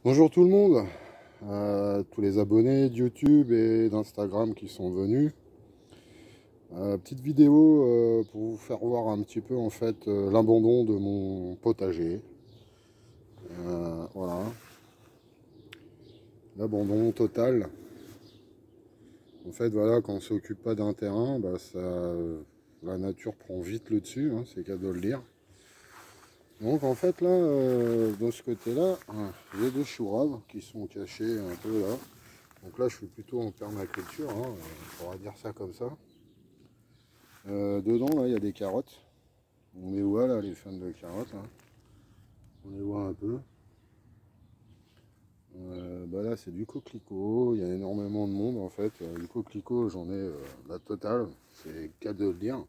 Bonjour tout le monde, tous les abonnés de YouTube et d'Instagram qui sont venus. Petite vidéo pour vous faire voir un petit peu en fait l'abandon de mon potager. Voilà, l'abandon total. En fait voilà, quand on s'occupe pas d'un terrain, bah, la nature prend vite le dessus, hein, c'est qu'à de le dire. Donc en fait là, de ce côté-là, j'ai des choux raves qui sont cachés un peu là. Donc là je suis plutôt en permaculture, hein, on pourra dire ça comme ça. Dedans là il y a des carottes. On les voit là, les fans de carottes. Là. On les voit un peu. Bah là c'est du coquelicot, il y a énormément de monde en fait. Du coquelicot j'en ai la totale, c'est cas de le dire.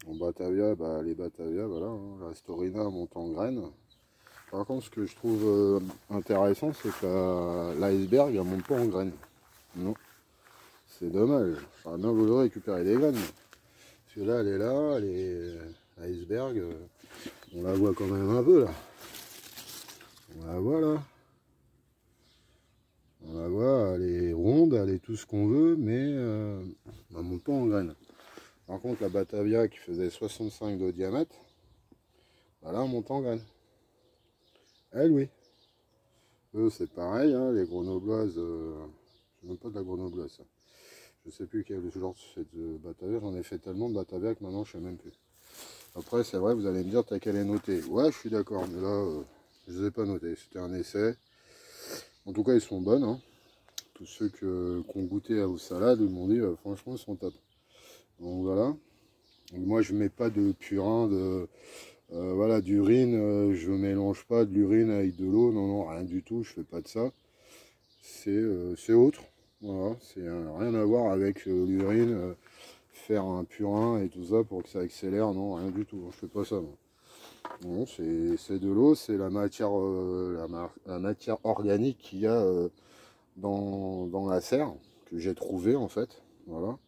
En Batavia, bah, les Batavia, voilà, hein, la Storina monte en graines. Par contre, ce que je trouve intéressant, c'est que l'iceberg, elle monte pas en graines. Non, c'est dommage. J'aurais bien voulu récupérer des graines. Parce que là, elle est l'iceberg, on la voit quand même un peu là. On la voit là. On la voit, elle est ronde, elle est tout ce qu'on veut, mais elle monte pas en graines. Par contre, la Batavia qui faisait 65 de diamètre, bah là, elle monte en graines. Elle, oui. Eux, c'est pareil, hein, les grenobloises, c'est même pas de la grenobloise, ça. Je sais plus quel genre de Batavia, j'en ai fait tellement de Batavia que maintenant je sais même plus. Après, c'est vrai, vous allez me dire, t'as qu'à les noter. Ouais, je suis d'accord, mais là, je les ai pas notés, c'était un essai. En tout cas, ils sont bonnes, hein. Tous ceux qui ont goûté aux salades m'ont dit, franchement, ils sont top. Donc voilà. Donc, moi, je mets pas de purin, voilà, d'urine, je mélange pas de l'urine avec de l'eau, non, non, rien du tout, je fais pas de ça. C'est autre, voilà, c'est rien à voir avec l'urine, faire un purin et tout ça pour que ça accélère, non, rien du tout, je fais pas ça. Non, c'est de l'eau, c'est la matière, la matière organique qu'il y a dans la serre, que j'ai trouvé en fait, voilà.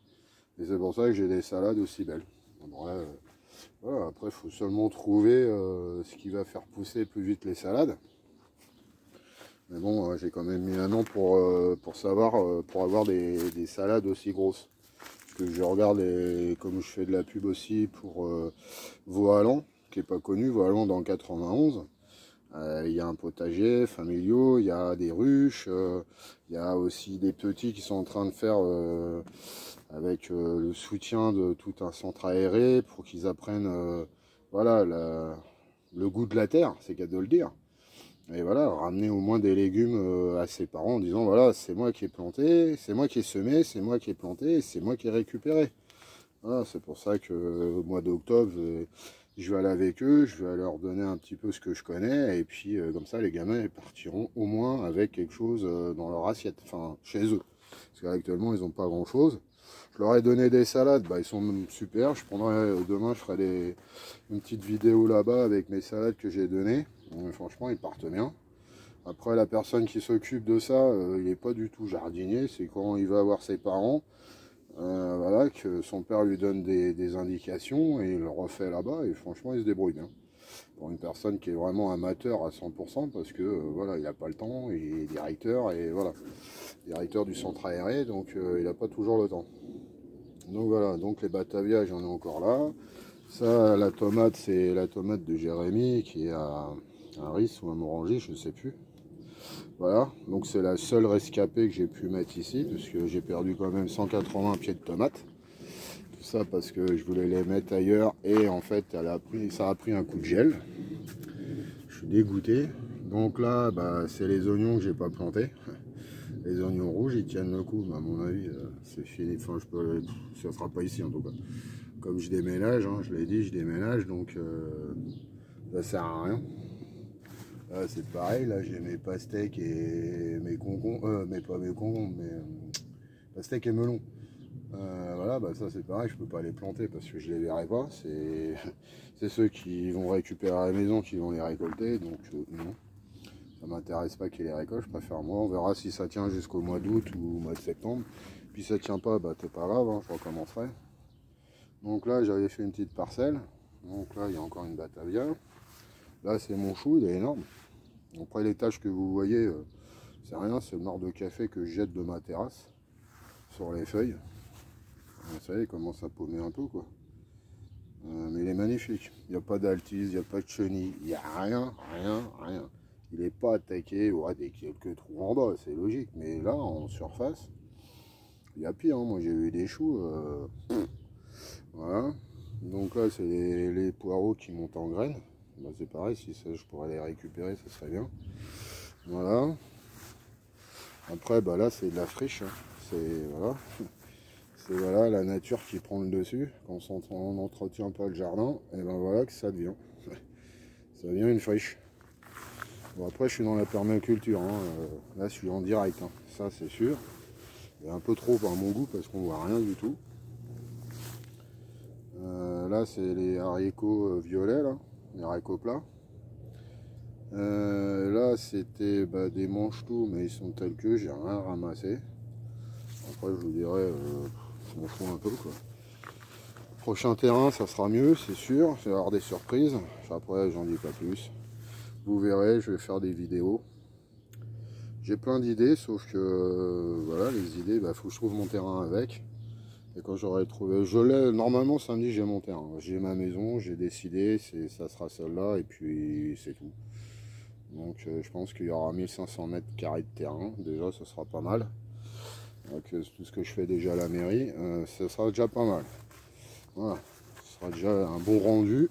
Et c'est pour ça que j'ai des salades aussi belles. Après, voilà, après, il faut seulement trouver ce qui va faire pousser plus vite les salades. Mais bon, j'ai quand même mis un an pour savoir, pour avoir des salades aussi grosses. Parce que je regarde, comme je fais de la pub aussi pour Vauhallan, qui n'est pas connu, Vauhallan dans le 91. Il y a un potager familial, il y a des ruches, il y a aussi des petits qui sont en train de faire avec le soutien de tout un centre aéré pour qu'ils apprennent voilà, le goût de la terre, c'est qu'à de le dire. Et voilà, ramener au moins des légumes à ses parents en disant voilà, c'est moi qui ai planté, c'est moi qui ai semé, c'est moi qui ai planté, c'est moi qui ai récupéré. Voilà, c'est pour ça que au mois d'octobre, je vais aller avec eux, je vais leur donner un petit peu ce que je connais, et puis comme ça, les gamins ils partiront au moins avec quelque chose dans leur assiette, enfin chez eux. Parce qu'actuellement, ils n'ont pas grand-chose. Je leur ai donné des salades, bah, ils sont super. Je prendrai demain, je ferai une petite vidéo là-bas avec mes salades que j'ai données. Franchement, ils partent bien. Après, la personne qui s'occupe de ça, il n'est pas du tout jardinier. C'est quand il va voir ses parents, voilà, que son père lui donne des indications et il le refait là-bas. Et franchement, il se débrouille bien. Pour une personne qui est vraiment amateur à 100%, parce que voilà, il n'a pas le temps, il est directeur et voilà, directeur du centre aéré, donc il n'a pas toujours le temps. Donc voilà, donc les Batavia, j'en ai encore là. Ça, la tomate, c'est la tomate de Jérémy qui est à Ris ou à Morangy, je ne sais plus. Voilà, donc c'est la seule rescapée que j'ai pu mettre ici, parce que j'ai perdu quand même 180 pieds de tomates. Tout ça parce que je voulais les mettre ailleurs et en fait, ça a pris un coup de gel. Je suis dégoûté. Donc là, bah, c'est les oignons que j'ai pas plantés. Les oignons rouges, ils tiennent le coup, mais à mon avis, c'est fini. Enfin, ça ne sera pas ici en tout cas. Comme je déménage, hein, je l'ai dit, je déménage, donc ça sert à rien. Là, c'est pareil, là j'ai mes pastèques et mes concombres, mais pas mes concombres, mais pastèques et melons. Voilà, bah ça c'est pareil, je peux pas les planter parce que je les verrai pas. C'est ceux qui vont récupérer à la maison qui vont les récolter, donc non. Ça m'intéresse pas qu'ils les récoltent, je préfère moi. On verra si ça tient jusqu'au mois d'août ou au mois de septembre. Puis ça tient pas, bah c'est pas grave, hein, je recommencerai. Donc là j'avais fait une petite parcelle. Donc là il y a encore une Batavia. Là c'est mon chou, il est énorme. Après les taches que vous voyez, c'est rien, c'est le marc de café que je jette de ma terrasse sur les feuilles. Vous savez, il commence à paumer un peu quoi. Mais il est magnifique. Il n'y a pas d'altise, il n'y a pas de chenille, il n'y a rien, rien, rien. Il n'est pas attaqué, ouais, des quelques trous en bas, c'est logique. Mais là, en surface, il y a pire. Hein. Moi, j'ai eu des choux. Voilà. Donc là, c'est les poireaux qui montent en graines. Bah, c'est pareil, si ça, je pourrais les récupérer, ça serait bien. Voilà. Après, bah là, c'est de la friche. Hein. C'est voilà. C'est voilà, la nature qui prend le dessus. Quand on n'entretient pas le jardin, et ben voilà que ça devient. Ça devient une friche. Bon, après, je suis dans la permaculture. Hein. Là, je suis en direct. Hein. Ça, c'est sûr. Et un peu trop à mon goût parce qu'on voit rien du tout. Là, c'est les haricots violets, là. Les haricots plats. Là, c'était des mange-tout, mais ils sont tels que j'ai rien ramassé. Après, je vous dirais, je m'en fous un peu, quoi. Prochain terrain, ça sera mieux, c'est sûr. Je vais avoir des surprises. Après, j'en dis pas plus. Vous verrez, je vais faire des vidéos. J'ai plein d'idées, sauf que voilà, les idées, faut que je trouve mon terrain avec. Et quand j'aurai trouvé, je l'ai normalement samedi, j'ai mon terrain. J'ai ma maison, j'ai décidé, ça sera celle-là, et puis c'est tout. Donc je pense qu'il y aura 1500 mètres carrés de terrain. Déjà, ce sera pas mal. Donc, tout ce que je fais déjà à la mairie, ce sera déjà pas mal. Voilà, ce sera déjà un bon rendu.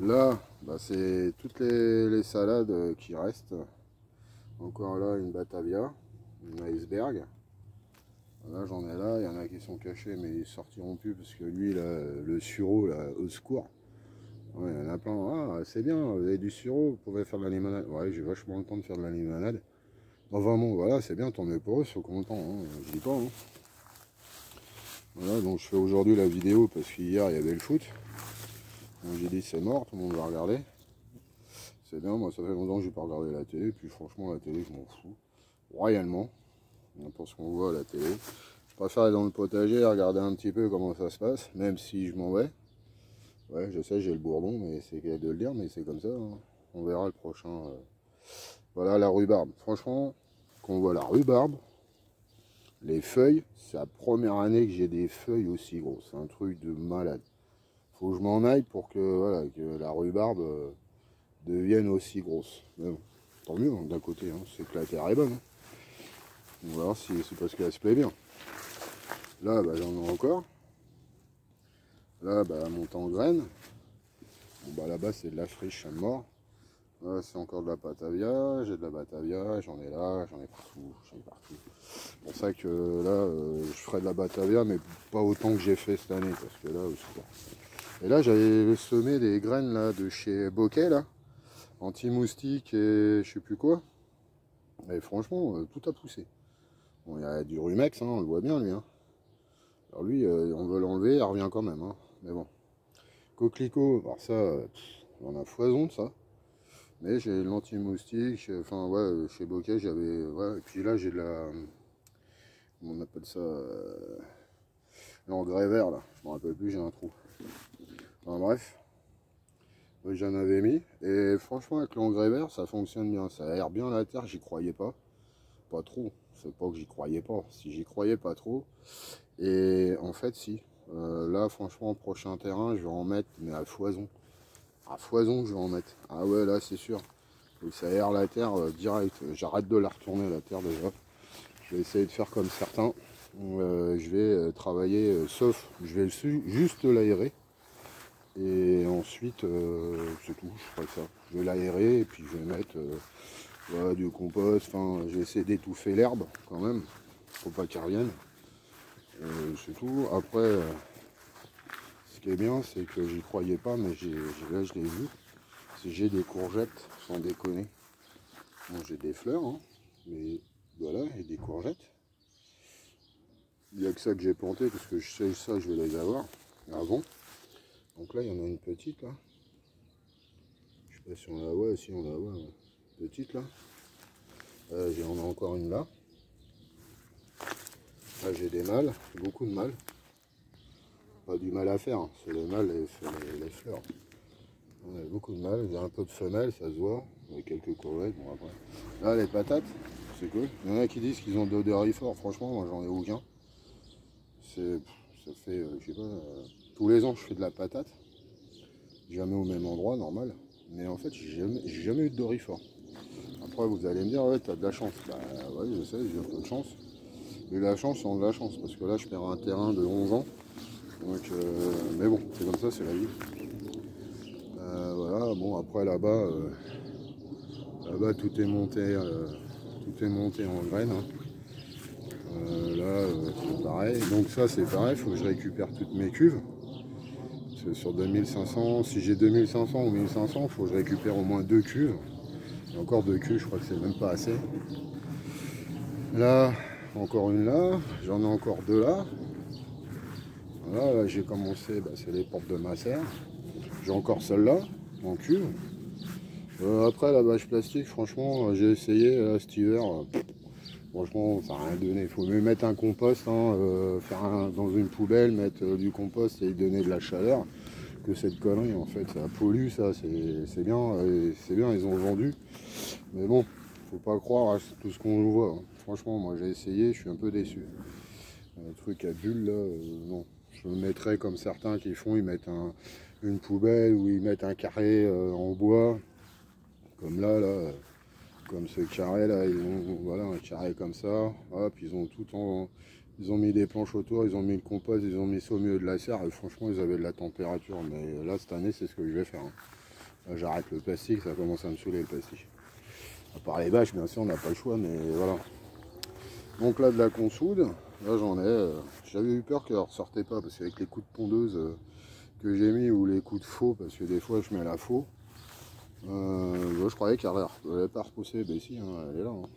Là, c'est toutes les salades qui restent. Encore là, une Batavia, une iceberg. Là, j'en ai là, il y en a qui sont cachés, mais ils sortiront plus parce que lui, là, le sureau, là, au secours. Ouais, il y en a plein. Ah, c'est bien, vous avez du sureau, vous pouvez faire de la limonade. Ouais, j'ai vachement le temps de faire de la limonade. Enfin bon, voilà, c'est bien, tant mieux pour eux, ils sont contents, hein, je dis pas. Hein. Voilà, donc je fais aujourd'hui la vidéo parce qu'hier, il y avait le foot. Donc j'ai dit, c'est mort, tout le monde va regarder. C'est bien, moi, ça fait longtemps que je n'ai pas regardé la télé, puis franchement, la télé, je m'en fous. Royalement, pour ce qu'on voit à la télé. Je préfère aller dans le potager et regarder un petit peu comment ça se passe, même si je m'en vais. Ouais, je sais, j'ai le bourdon, mais c'est de le dire, mais c'est comme ça. Hein. On verra le prochain. Voilà la rhubarbe. Franchement, quand on voit la rhubarbe, les feuilles, c'est la première année que j'ai des feuilles aussi grosses. C'est un truc de malade. Faut que je m'en aille pour que, voilà, que la rhubarbe devienne aussi grosse. Mais bon, tant mieux, hein, d'un côté, hein, c'est que la terre est bonne. Hein. On va voir si c'est parce qu'elle se plaît bien. Là, j'en ai encore. Là, elle monte en graines. Bon, là-bas, c'est de la friche à mort. Là, c'est encore de la Batavia. J'ai de la Batavia, j'en ai là, j'en ai partout. C'est pour ça que là, je ferai de la Batavia, mais pas autant que j'ai fait cette année. Parce que là, et là, j'avais semé des graines là, de chez Bokeh, là. Anti-moustique et je sais plus quoi. Et franchement, tout a poussé. Bon, il y a du rumex, hein, on le voit bien, lui. Hein. Alors lui, on veut l'enlever, il revient quand même. Hein. Mais bon. Coquelicot, alors ça, on a foison de ça. Mais j'ai l'anti-moustique, enfin ouais, chez Bokeh j'avais, ouais, et puis là j'ai de la, comment on appelle ça, l'engrais vert là, je me rappelle plus, j'ai un trou. Enfin bref, ouais, j'en avais mis, et franchement avec l'engrais vert ça fonctionne bien, ça aère bien la terre, j'y croyais pas trop, c'est pas que j'y croyais pas, si j'y croyais pas trop, et en fait si, là franchement prochain terrain je vais en mettre, mais à foison. À foison je vais en mettre. Ah ouais là c'est sûr. Donc ça aère la terre direct. J'arrête de la retourner la terre déjà. Je vais essayer de faire comme certains. Je vais travailler, sauf je vais juste l'aérer. Et ensuite c'est tout, je ferai ça. Je vais l'aérer et puis je vais mettre voilà, du compost. Enfin je vais essayer d'étouffer l'herbe quand même. Faut pas qu'elle revienne. C'est tout. Après ce qui est bien c'est que j'y croyais pas mais là je l'ai vu. J'ai des courgettes, sans déconner. Bon, j'ai des fleurs, hein, mais voilà, et des courgettes. Il n'y a que ça que j'ai planté, parce que je sais ça, je vais les avoir avant. Donc là, il y en a une petite, là. Je sais pas si on la voit, si on la voit. Ouais. Petite, là. J'en ai encore une là. Là, j'ai des mâles, beaucoup de mâles. Pas du mal à faire, hein. C'est le mâle et les fleurs. On a beaucoup de mal, il y a un peu de femelle, ça se voit, avec quelques courgettes, bon après. Là les patates, c'est cool. Il y en a qui disent qu'ils ont de fort, franchement moi j'en ai aucun. Ça fait, je sais pas, tous les ans je fais de la patate. Jamais au même endroit, normal. Mais en fait j'ai jamais eu de dorifort. Après vous allez me dire, ouais t'as de la chance. Bah ouais je sais, j'ai un peu de chance. J'ai eu la chance sans de la chance, parce que là je perds un terrain de 11 ans. Donc, mais bon, c'est comme ça, c'est la vie. Voilà, bon après là-bas, tout est monté en graines. Hein. Là, c'est pareil. Donc ça c'est pareil, il faut que je récupère toutes mes cuves. Parce que sur 2500, si j'ai 2500 ou 1500, il faut que je récupère au moins 2 cuves. Et encore 2 cuves, je crois que c'est même pas assez. Là, encore une là, j'en ai encore 2 là. Voilà, là j'ai commencé, c'est les portes de ma serre. J'ai encore celle-là, en cuve. Après la bâche plastique, franchement, j'ai essayé cet hiver. Franchement, ça n'a rien donné. Il faut mieux mettre un compost, hein, dans une poubelle, mettre du compost et donner de la chaleur que cette connerie. En fait, ça pollue, ça, c'est bien, c'est bien, ils ont vendu. Mais bon, faut pas croire à tout ce qu'on voit. Hein. Franchement, moi j'ai essayé, je suis un peu déçu. Un truc à bulle là, non. Je le mettrais comme certains qui font, ils mettent une poubelle ou ils mettent un carré en bois. Comme là, comme ce carré là, ils ont voilà, un carré comme ça, hop, ils ont ils ont mis des planches autour, ils ont mis le compost, ils ont mis ça au milieu de la serre, et franchement ils avaient de la température, mais là cette année c'est ce que je vais faire. Hein. Là j'arrête le plastique, ça commence à me saouler le plastique. À part les bâches, bien sûr, on n'a pas le choix, mais voilà. Donc là de la consoude, là j'en ai, j'avais eu peur qu'elle ne ressortait pas, parce qu'avec les coups de pondeuse que j'ai mis, ou les coups de faux, parce que des fois je mets la faux, je croyais qu'elle n'allait pas repousser, mais si, hein, elle est là. Hein.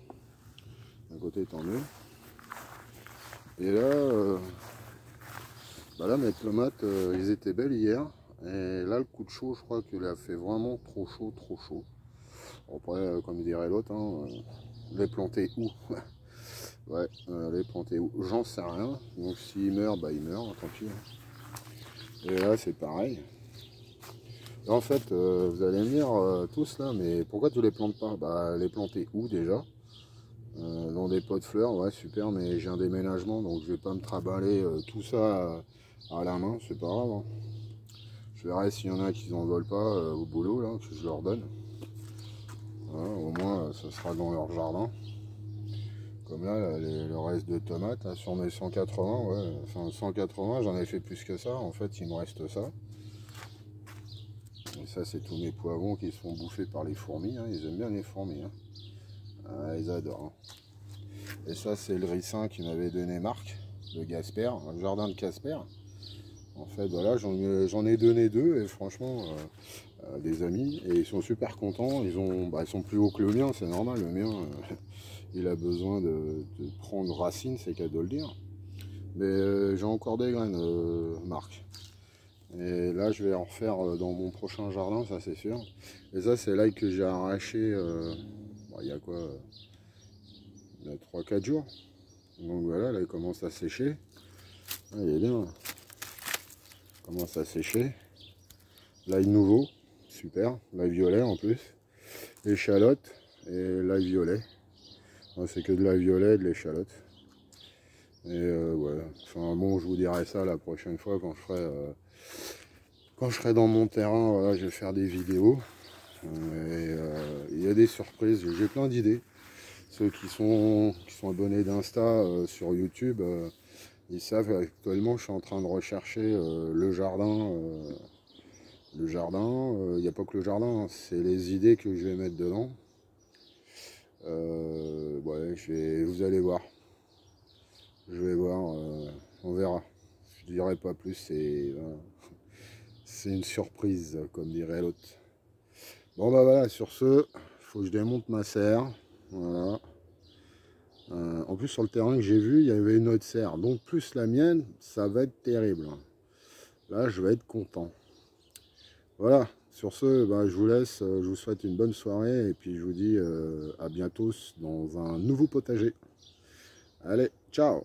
D'un côté, tant mieux. Et là, là mes tomates, ils étaient belles hier. Et là, le coup de chaud, je crois qu'il a fait vraiment trop chaud, trop chaud. Après, comme dirait l'autre, hein, les planter où? Ouais, les planter où? J'en sais rien. Donc s'il meurt, il meurt, tant pis. Hein. Et là, c'est pareil. En fait, vous allez me dire tous là, mais pourquoi tu les plantes pas? Les planter où déjà? Dans des pots de fleurs, ouais super, mais j'ai un déménagement, donc je vais pas me traballer tout ça à la main, c'est pas grave. Hein. Je verrai s'il y en a qui n'en veulent pas au boulot, là, que je leur donne. Voilà, au moins, ça sera dans leur jardin. Comme là, le reste de tomates, là, sur mes 180, ouais, enfin 180, j'en ai fait plus que ça, en fait il me reste ça. Et ça c'est tous mes poivrons qui se font bouffer par les fourmis, hein. Ils aiment bien les fourmis. Hein. Ah, ils adorent. Hein. Et ça c'est le ricin qui m'avait donné Marc, de Gasper, le jardin de Gasper. En fait voilà, j'en ai donné 2 et franchement des amis, et ils sont super contents. Ils sont plus hauts que le mien, c'est normal, le mien il a besoin de prendre racine, c'est qu'à de le dire. Mais j'ai encore des graines, Marc. Et là, je vais en refaire dans mon prochain jardin, ça c'est sûr. Et ça, c'est l'ail que j'ai arraché, il y a quoi il y a 3-4 jours. Donc voilà, là, il commence à sécher. Ah, il est bien. Là. Il commence à sécher. L'ail nouveau, super. L'ail violet en plus. L'échalote et l'ail violet. C'est que de l'ail violet et de l'échalote. Et voilà. Enfin bon, je vous dirai ça la prochaine fois quand je serai dans mon terrain. Voilà, je vais faire des vidéos. Et il y a des surprises. J'ai plein d'idées. Ceux qui sont abonnés d'Insta sur YouTube, ils savent qu'actuellement je suis en train de rechercher le jardin. Il n'y a pas que le jardin, hein, c'est les idées que je vais mettre dedans. Ouais, vous allez voir. Je vais voir, on verra. Je dirai pas plus, c'est une surprise, comme dirait l'autre. Bon voilà, sur ce, il faut que je démonte ma serre. Voilà. En plus sur le terrain que j'ai vu, il y avait une autre serre. Donc plus la mienne, ça va être terrible. Là, je vais être content. Voilà, sur ce, je vous laisse. Je vous souhaite une bonne soirée. Et puis je vous dis à bientôt dans un nouveau potager. Allez, ciao!